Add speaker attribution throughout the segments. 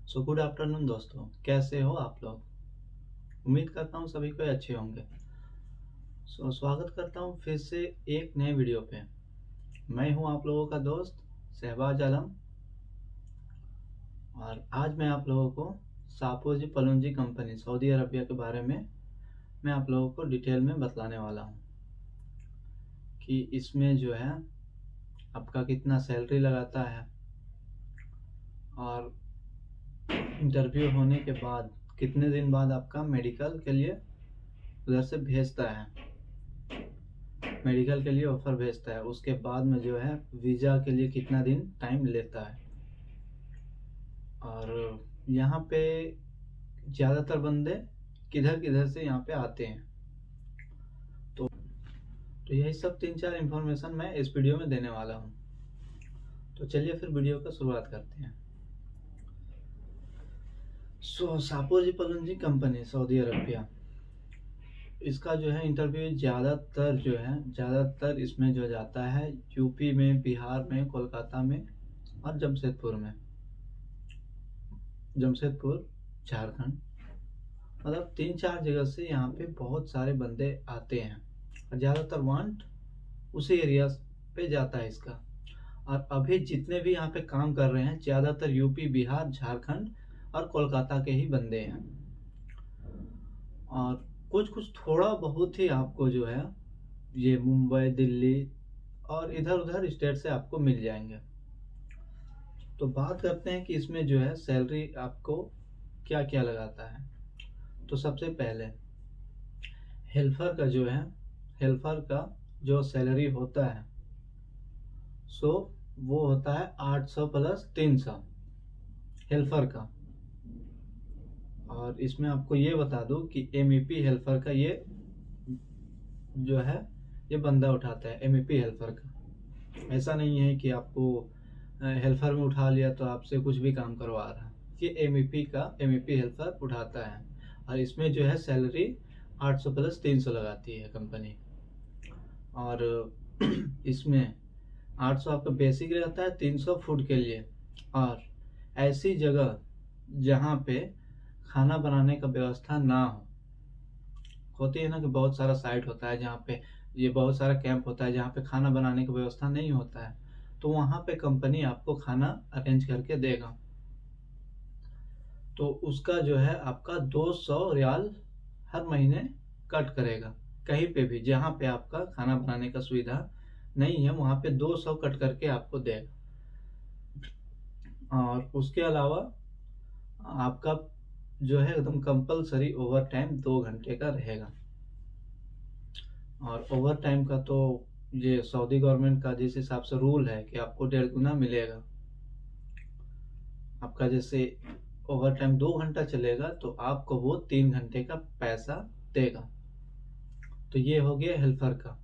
Speaker 1: Good afternoon दोस्तों, कैसे हो आप लोग। उम्मीद करता हूँ सभी कोई अच्छे होंगे। स्वागत करता हूँ फिर से एक नए वीडियो पे। मैं हूँ आप लोगों का दोस्त शहबाज आलम और आज मैं आप लोगों को सापोजी पलोंजी कंपनी सऊदी अरबिया के बारे में मैं आप लोगों को डिटेल में बतलाने वाला हूँ कि इसमें जो है आपका कितना सैलरी लगाता है और इंटरव्यू होने के बाद कितने दिन बाद आपका मेडिकल के लिए उधर से भेजता है, मेडिकल के लिए ऑफर भेजता है। उसके बाद में जो है वीज़ा के लिए कितना दिन टाइम लेता है। और यहाँ पे ज़्यादातर बंदे किधर किधर से यहाँ पे आते हैं। तो यही सब 3-4 इंफॉर्मेशन मैं इस वीडियो में देने वाला हूँ। तो चलिए फिर वीडियो का शुरुआत करते हैं। सापोजी पलोंजी कंपनी सऊदी अरबिया, इसका जो है इंटरव्यू ज़्यादातर इसमें जो जाता है यूपी में, बिहार में, कोलकाता में और जमशेदपुर झारखंड, मतलब 3-4 जगह से यहाँ पे बहुत सारे बंदे आते हैं और ज़्यादातर वांट उसी एरिया पे जाता है इसका। और अभी जितने भी यहाँ पे काम कर रहे हैं ज़्यादातर यूपी, बिहार, झारखंड और कोलकाता के ही बंदे हैं। और कुछ कुछ थोड़ा बहुत ही आपको जो है ये मुंबई, दिल्ली और इधर उधर स्टेट से आपको मिल जाएंगे। तो बात करते हैं कि इसमें जो है सैलरी आपको क्या क्या लगाता है। तो सबसे पहले हेल्पर का जो सैलरी होता है वो होता है 800 प्लस 300 हेल्पर का। और इसमें आपको ये बता दूं कि MEP हेल्पर का ये जो है ये बंदा उठाता है। MEP हेल्पर का ऐसा नहीं है कि आपको हेल्पर में उठा लिया तो आपसे कुछ भी काम करवा रहा है। ये MEP हेल्पर उठाता है और इसमें जो है सैलरी 800 प्लस 300 लगाती है कंपनी। और इसमें 800 आपका बेसिक रहता है, 300 फूड के लिए। और ऐसी जगह जहाँ पे खाना बनाने का व्यवस्था ना होती है ना, कि बहुत सारा साइट होता है जहाँ पे ये बहुत सारा कैंप होता है जहाँ पे खाना बनाने की व्यवस्था नहीं होता है, तो वहाँ पे कंपनी आपको खाना अरेंज करके देगा। तो उसका जो है आपका 200 रियाल हर महीने कट करेगा। कहीं पे भी जहाँ पे आपका खाना बनाने का सुविधा नहीं है वहाँ पे 200 कट करके आपको देगा। और उसके अलावा आपका जो है एकदम कंपलसरी ओवर टाइम 2 घंटे का रहेगा। और ओवर टाइम का तो ये सऊदी गवर्नमेंट का जिस हिसाब से रूल है कि आपको 1.5 गुना मिलेगा। आपका जैसे ओवर टाइम 2 घंटा चलेगा तो आपको वो 3 घंटे का पैसा देगा। तो ये हो गया हेल्पर का।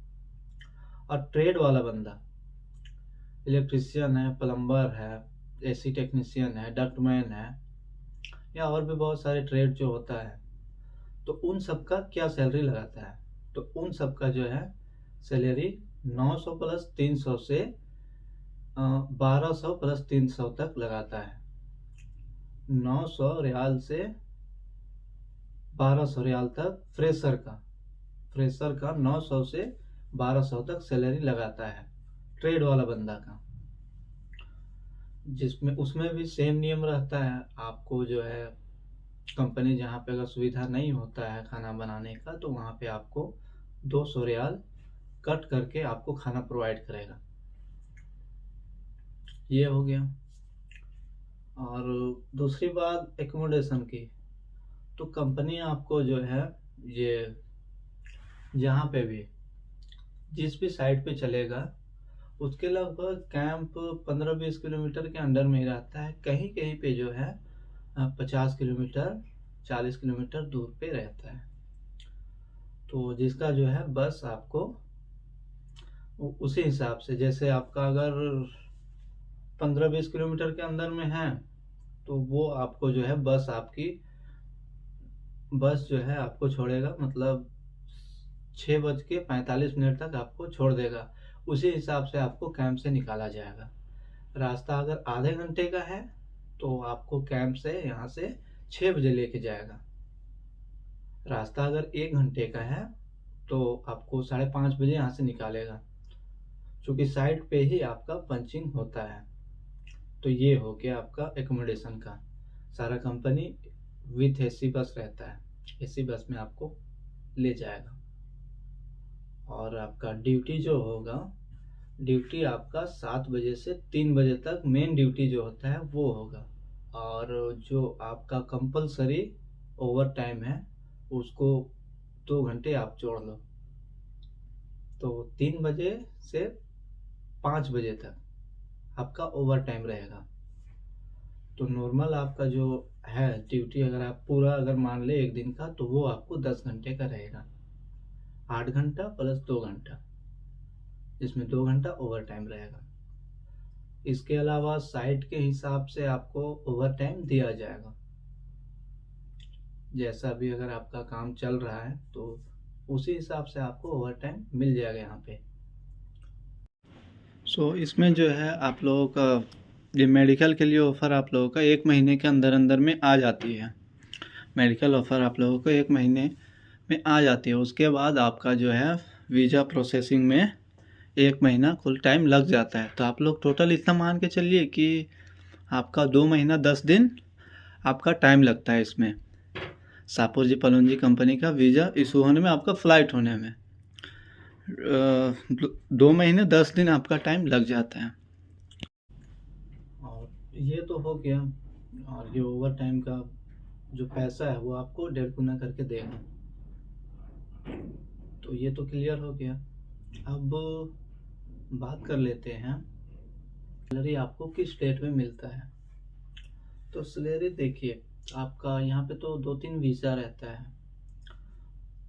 Speaker 1: और ट्रेड वाला बंदा इलेक्ट्रिशियन है, प्लम्बर है, AC टेक्नीशियन है, डक्टमैन है या और भी बहुत सारे ट्रेड जो होता है, तो उन सब का क्या सैलरी लगाता है। तो उन सब का जो है सैलरी 900 प्लस 300 से 1200 प्लस 300 तक लगाता है। 900 रियाल से 1200 रियाल तक फ्रेशर का 900 से 1200 तक सैलरी लगाता है ट्रेड वाला बंदा का। जिसमें उसमें भी सेम नियम रहता है। आपको जो है कंपनी जहाँ पे अगर सुविधा नहीं होता है खाना बनाने का तो वहाँ पे आपको 200 रियाल कट करके आपको खाना प्रोवाइड करेगा। ये हो गया। और दूसरी बात एकोमोडेशन की, तो कंपनी आपको जो है ये जहाँ पे भी जिस भी साइट पे चलेगा उसके लगभग कैंप 15-20 किलोमीटर के अंडर में ही रहता है। कहीं कहीं पे जो है 50 किलोमीटर 40 किलोमीटर दूर पे रहता है। तो जिसका जो है बस आपको उसी हिसाब से, जैसे आपका अगर 15-20 किलोमीटर के अंदर में है तो वो आपको जो है बस जो है आपको छोड़ेगा, मतलब 6:45 तक आपको छोड़ देगा। उसी हिसाब से आपको कैंप से निकाला जाएगा। रास्ता अगर आधे घंटे का है तो आपको कैंप से यहाँ से 6 बजे लेके जाएगा। रास्ता अगर 1 घंटे का है तो आपको 5:30 बजे यहाँ से निकालेगा, क्योंकि साइड पे ही आपका पंचिंग होता है। तो ये हो गया आपका एकोमोडेशन का सारा। कंपनी विथ एसी बस रहता है, एसी बस में आपको ले जाएगा। और आपका ड्यूटी जो होगा, ड्यूटी आपका 7 बजे से 3 बजे तक मेन ड्यूटी जो होता है वो होगा। और जो आपका कंपलसरी ओवर टाइम है उसको 2 घंटे आप जोड़ लो, तो 3 बजे से 5 बजे तक आपका ओवर टाइम रहेगा। तो नॉर्मल आपका जो है ड्यूटी, अगर आप पूरा अगर मान ले एक दिन का, तो वो आपको 10 घंटे का रहेगा। 8 घंटा प्लस 2 घंटा, जिसमें 2 घंटा ओवर टाइम रहेगा। इसके अलावा साइट के हिसाब से आपको ओवर टाइम दिया जाएगा। जैसा भी अगर आपका काम चल रहा है तो उसी हिसाब से आपको ओवर टाइम मिल जाएगा यहाँ पे। सो इसमें जो है आप लोगों का ये मेडिकल के लिए ऑफ़र आप लोगों का 1 महीने के अंदर अंदर में आ जाती है। मेडिकल ऑफ़र आप लोगों को 1 महीने में आ जाती है। उसके बाद आपका जो है वीज़ा प्रोसेसिंग में 1 महीना कुल टाइम लग जाता है। तो आप लोग टोटल इतना मान के चलिए कि आपका 2 महीना 10 दिन आपका टाइम लगता है इसमें, शाहपुर पलोंजी कंपनी का वीज़ा इशू होने में, आपका फ़्लाइट होने में 2 महीने 10 दिन आपका टाइम लग जाता है। और ये तो हो गया। और ये ओवर टाइम का जो पैसा है वो आपको 1.5 गुना करके देगा। तो ये तो क्लियर हो गया। अब बात कर लेते हैं सैलरी आपको किस स्टेट में मिलता है। तो सैलरी देखिए, आपका यहाँ पे तो 2-3 वीज़ा रहता है,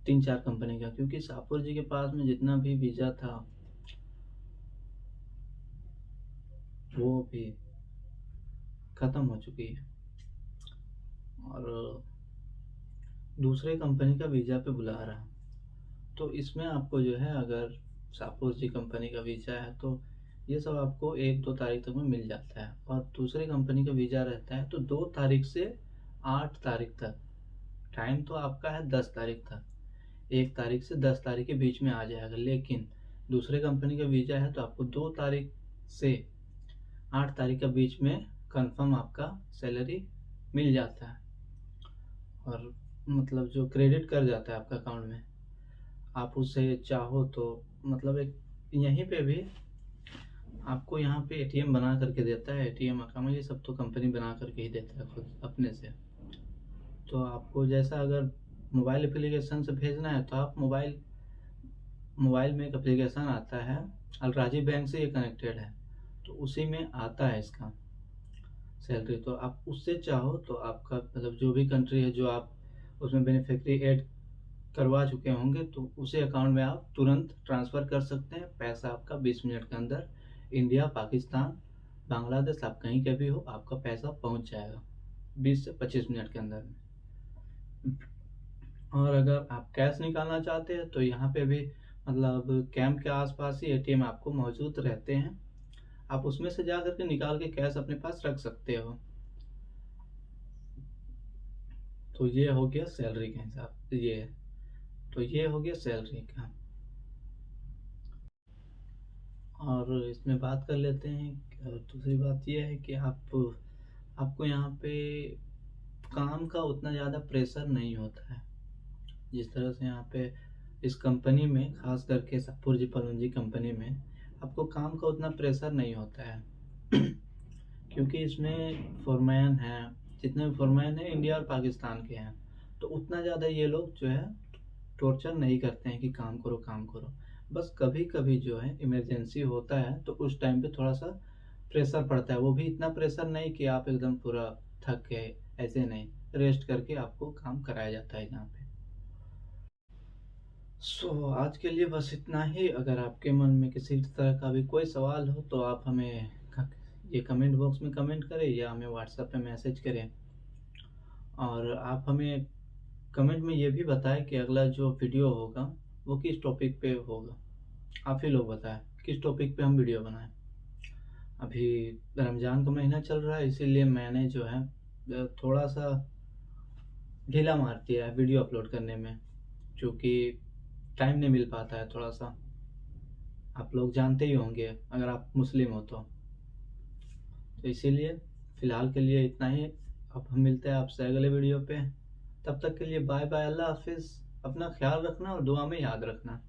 Speaker 1: 3-4 कंपनी का, क्योंकि शाहपुर जी के पास में जितना भी वीज़ा था वो भी ख़त्म हो चुकी है और दूसरे कंपनी का वीज़ा पे बुला रहा। तो इसमें आपको जो है, अगर शाहपुर जी कंपनी का वीज़ा है तो ये सब आपको 1-2 तारीख तक में मिल जाता है। और दूसरे कंपनी का वीज़ा रहता है तो 2 तारीख से 8 तारीख तक, टाइम तो आपका है 10 तारीख तक, 1 तारीख से 10 तारीख के बीच में आ जाएगा। लेकिन दूसरे कंपनी का वीज़ा है तो आपको 2 तारीख से 8 तारीख के बीच में कंफर्म आपका सैलरी मिल जाता है, और मतलब जो क्रेडिट कर जाता है आपका अकाउंट में। आप उसे चाहो तो मतलब एक यहीं पे भी आपको यहाँ पे एटीएम बना करके देता है, एटीएम अकाउंट, ये सब तो कंपनी बना करके ही देता है खुद अपने से। तो आपको जैसा अगर मोबाइल एप्लीकेशन से भेजना है तो आप मोबाइल में एक एप्लीकेशन आता है, अलराजी बैंक से ये कनेक्टेड है, तो उसी में आता है इसका सैलरी। तो आप उससे चाहो तो आपका मतलब जो भी कंट्री है जो आप उसमें बेनिफिशियरी ऐड करवा चुके होंगे तो उसी अकाउंट में आप तुरंत ट्रांसफ़र कर सकते हैं। पैसा आपका 20 मिनट के अंदर इंडिया, पाकिस्तान, बांग्लादेश, आप कहीं के भी हो, आपका पैसा पहुंच जाएगा 20 से 25 मिनट के अंदर में। और अगर आप कैश निकालना चाहते हैं तो यहाँ पे भी मतलब कैंप के आसपास ही एटीएम आपको मौजूद रहते हैं, आप उसमें से जा करके निकाल के कैश अपने पास रख सकते हो। तो ये हो गया सैलरी के हिसाब से, ये हो गया सैलरी का। और इसमें बात कर लेते हैं, दूसरी बात ये है कि आपको यहाँ पे काम का उतना ज़्यादा प्रेशर नहीं होता है। जिस तरह से यहाँ पे इस कंपनी में, खास करके शाहपुर पलोंजी कंपनी में, आपको काम का उतना प्रेशर नहीं होता है क्योंकि इसमें फोरमैन है, जितने भी फोरमैन हैं इंडिया और पाकिस्तान के हैं, तो उतना ज़्यादा ये लोग जो है टॉर्चर नहीं करते हैं कि काम करो काम करो। बस कभी कभी जो है इमरजेंसी होता है तो उस टाइम पे थोड़ा सा प्रेशर पड़ता है, वो भी इतना प्रेशर नहीं कि आप एकदम पूरा थक गए, ऐसे नहीं, रेस्ट करके आपको काम कराया जाता है यहाँ पे। सो आज के लिए बस इतना ही। अगर आपके मन में किसी तरह का भी कोई सवाल हो तो आप हमें ये कमेंट बॉक्स में कमेंट करें या हमें व्हाट्सएप पे मैसेज करें। और आप हमें कमेंट में ये भी बताएं कि अगला जो वीडियो होगा वो किस टॉपिक पे होगा। आप ही लोग बताएं किस टॉपिक पे हम वीडियो बनाएं। अभी रमज़ान का महीना चल रहा है, इसीलिए मैंने जो है थोड़ा सा ढीला मार दिया है वीडियो अपलोड करने में, क्योंकि टाइम नहीं मिल पाता है थोड़ा सा। आप लोग जानते ही होंगे अगर आप मुस्लिम हो तो इसीलिए फ़िलहाल के लिए इतना ही। अब हम मिलते हैं आपसे अगले वीडियो पे। तब तक के लिए बाय बाय, अल्लाह हाफिज़। अपना ख्याल रखना और दुआ में याद रखना।